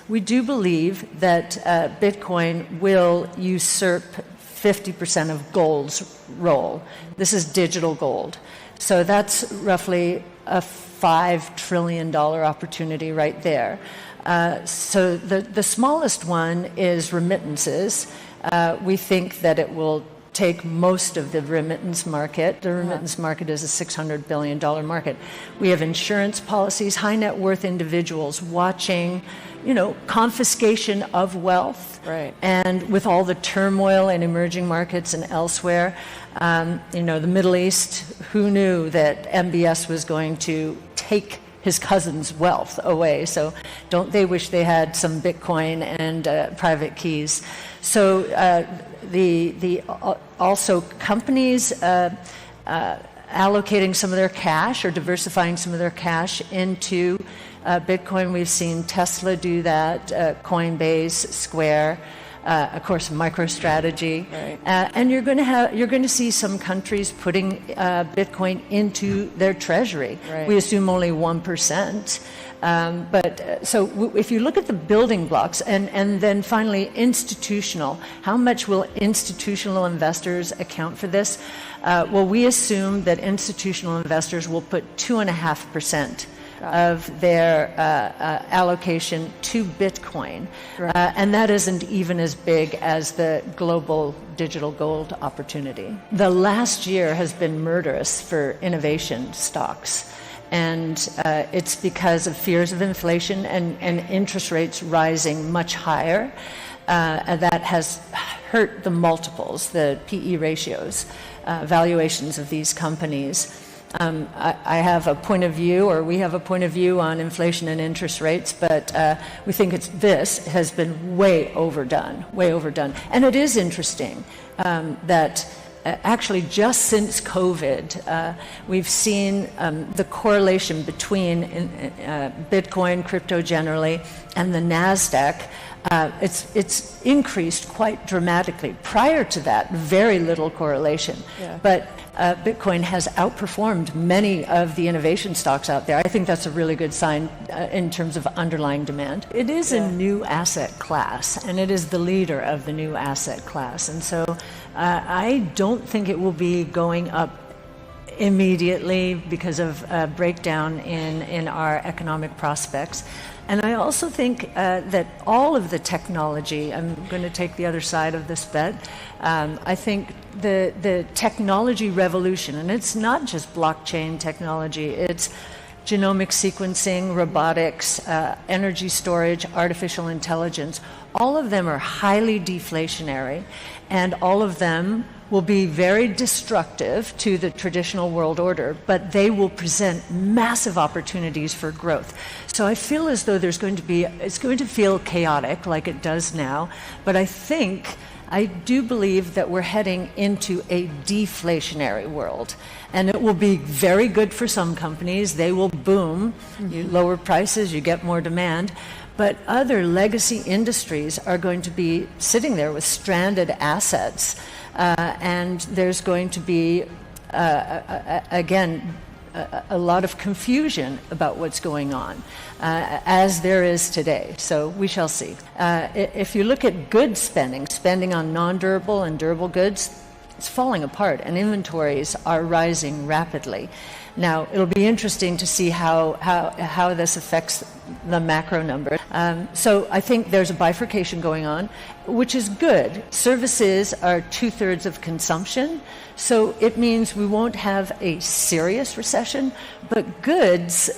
we do believe that Bitcoin will usurp 50% of gold's role. This is digital gold. So that's roughly a $5 trillion opportunity right there. So the smallest one is remittances. We think that it will take most of the remittance market. The remittance market is a $600 billion market. We have insurance policies, high net worth individuals watching, confiscation of wealth. Right. And with all the turmoil in emerging markets and elsewhere, the Middle East, who knew that MBS was going to take his cousin's wealth away? So don't they wish they had some Bitcoin and private keys? So also companies allocating some of their cash or diversifying some of their cash into Bitcoin. We've seen Tesla do that, Coinbase, Square, of course, MicroStrategy, right. And you're going to see some countries putting Bitcoin into their treasury. Right. We assume only 1%. So if you look at the building blocks, and then finally institutional, how much will institutional investors account for this? Well, we assume that institutional investors will put 2.5% of their allocation to Bitcoin. Right. And that isn't even as big as the global digital gold opportunity. The last year has been murderous for innovation stocks. And it's because of fears of inflation and interest rates rising much higher. That has hurt the multiples, the PE ratios, valuations of these companies. I have a point of view, or we have a point of view on inflation and interest rates, but we think this has been way overdone. And it is interesting that actually just since COVID, we've seen the correlation between Bitcoin, crypto generally, and the NASDAQ. It's increased quite dramatically. Prior to that, very little correlation. Yeah. But Bitcoin has outperformed many of the innovation stocks out there. I think that's a really good sign in terms of underlying demand. It is a new asset class, and it is the leader of the new asset class. And so I don't think it will be going up immediately because of a breakdown in our economic prospects. And I also think that all of the technology, I'm going to take the other side of this bet, I think the technology revolution, and it's not just blockchain technology, it's genomic sequencing, robotics, energy storage, artificial intelligence, all of them are highly deflationary, and all of them will be very destructive to the traditional world order, but they will present massive opportunities for growth. So I feel as though it's going to feel chaotic like it does now, but I do believe that we're heading into a deflationary world, and it will be very good for some companies. They will boom. You lower prices, you get more demand. But other legacy industries are going to be sitting there with stranded assets, and there's going to be, again, a lot of confusion about what's going on, as there is today. So we shall see. If you look at goods spending on non-durable and durable goods, it's falling apart, and inventories are rising rapidly. Now, it'll be interesting to see how this affects the macro number. So I think there's a bifurcation going on, which is good. Services are 2/3 of consumption, so it means we won't have a serious recession, but goods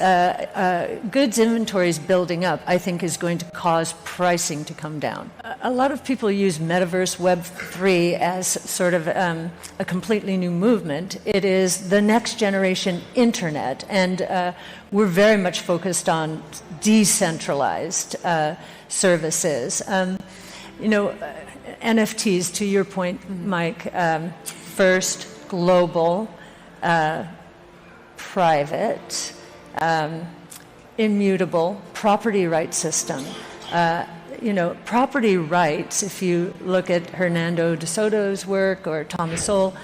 inventories building up, I think, is going to cause pricing to come down. A lot of people use Metaverse Web3 as sort of a completely new movement. It is the next generation internet, and we're very much focused on decentralized services. NFTs, to your point, Mike, first, global, private, immutable, property rights system. Property rights, if you look at Hernando de Soto's work or Thomas Sowell,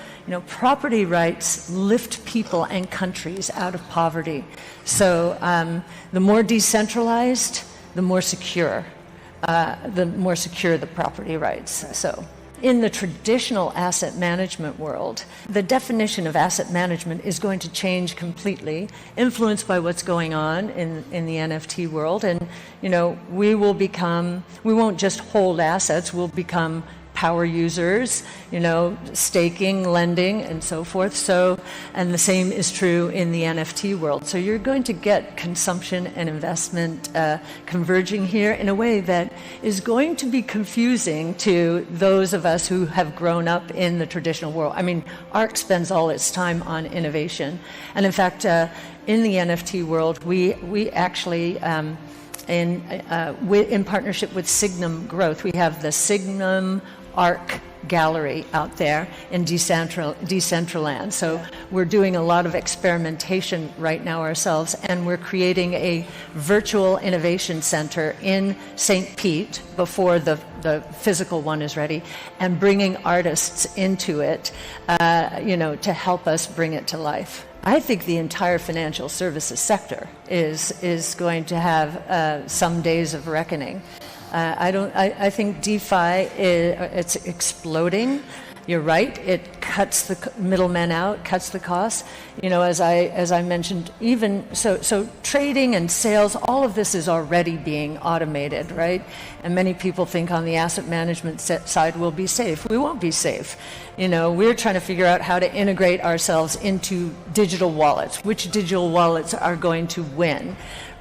property rights lift people and countries out of poverty. So the more decentralized, the more secure. the more secure the property rights. So, in the traditional asset management world, the definition of asset management is going to change completely, influenced by what's going on in the NFT world. And, we won't just hold assets, we'll become power users, staking, lending, and so forth. So, and the same is true in the NFT world. So you're going to get consumption and investment converging here in a way that is going to be confusing to those of us who have grown up in the traditional world. I mean, ARC spends all its time on innovation. And in fact, in the NFT world, we actually, in partnership with Signum Growth, we have the Signum ARC gallery out there in Decentraland. So we're doing a lot of experimentation right now ourselves, and we're creating a virtual innovation center in St. Pete before the physical one is ready, and bringing artists into it, to help us bring it to life. I think the entire financial services sector is going to have some days of reckoning. I think DeFi it's exploding. You're right. It cuts the middlemen out, cuts the costs. As I mentioned, even so trading and sales, all of this is already being automated, right? And many people think on the asset management side we'll be safe. We won't be safe. We're trying to figure out how to integrate ourselves into digital wallets. Which digital wallets are going to win,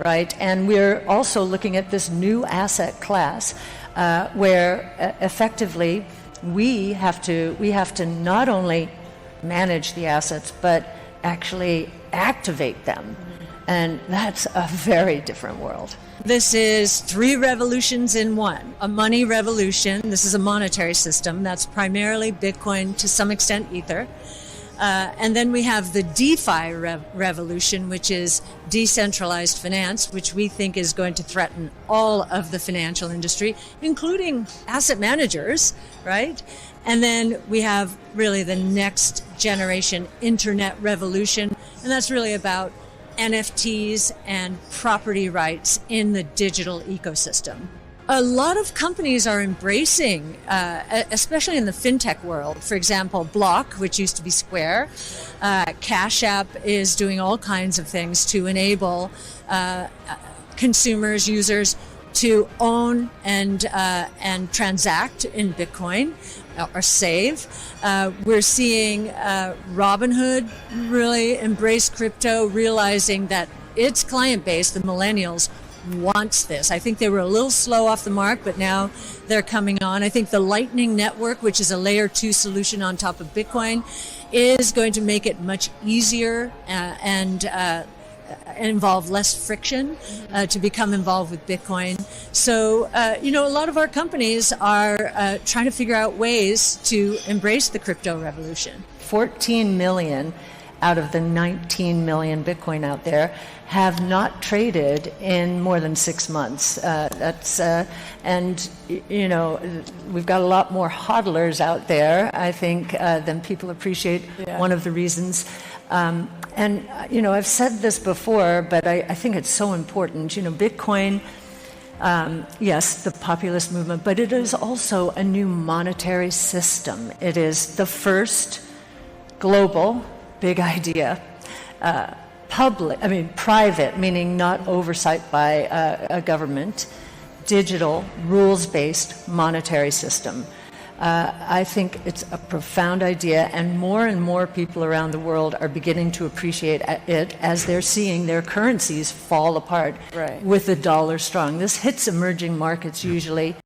right? And we're also looking at this new asset class where effectively we have to not only manage the assets but actually activate them, and that's a very different world. This is 3 revolutions in one. A money revolution. This is a monetary system that's primarily Bitcoin, to some extent Ether. And then we have the DeFi revolution, which is decentralized finance, which we think is going to threaten all of the financial industry, including asset managers, right? And then we have really the next generation internet revolution, and that's really about NFTs and property rights in the digital ecosystem. A lot of companies are embracing, especially in the fintech world. For example, Block, which used to be Square, Cash App is doing all kinds of things to enable consumers, users, to own and transact in Bitcoin or save. We're seeing Robinhood really embrace crypto, realizing that its client base, the millennials, wants this. I think they were a little slow off the mark, but now they're coming on. I think the Lightning Network, which is a layer 2 solution on top of Bitcoin, is going to make it much easier and involve less friction to become involved with Bitcoin. So, a lot of our companies are trying to figure out ways to embrace the crypto revolution. 14 million out of the 19 million Bitcoin out there have not traded in more than 6 months. And we've got a lot more hodlers out there, I think, than people appreciate. Yeah. One of the reasons. I've said this before, but I think it's so important. Bitcoin, yes, the populist movement, but it is also a new monetary system. It is the first global, big idea, private, meaning not oversight by a government, digital, rules-based monetary system. I think it's a profound idea, and more people around the world are beginning to appreciate it as they're seeing their currencies fall apart, right, with the dollar strong. This hits emerging markets usually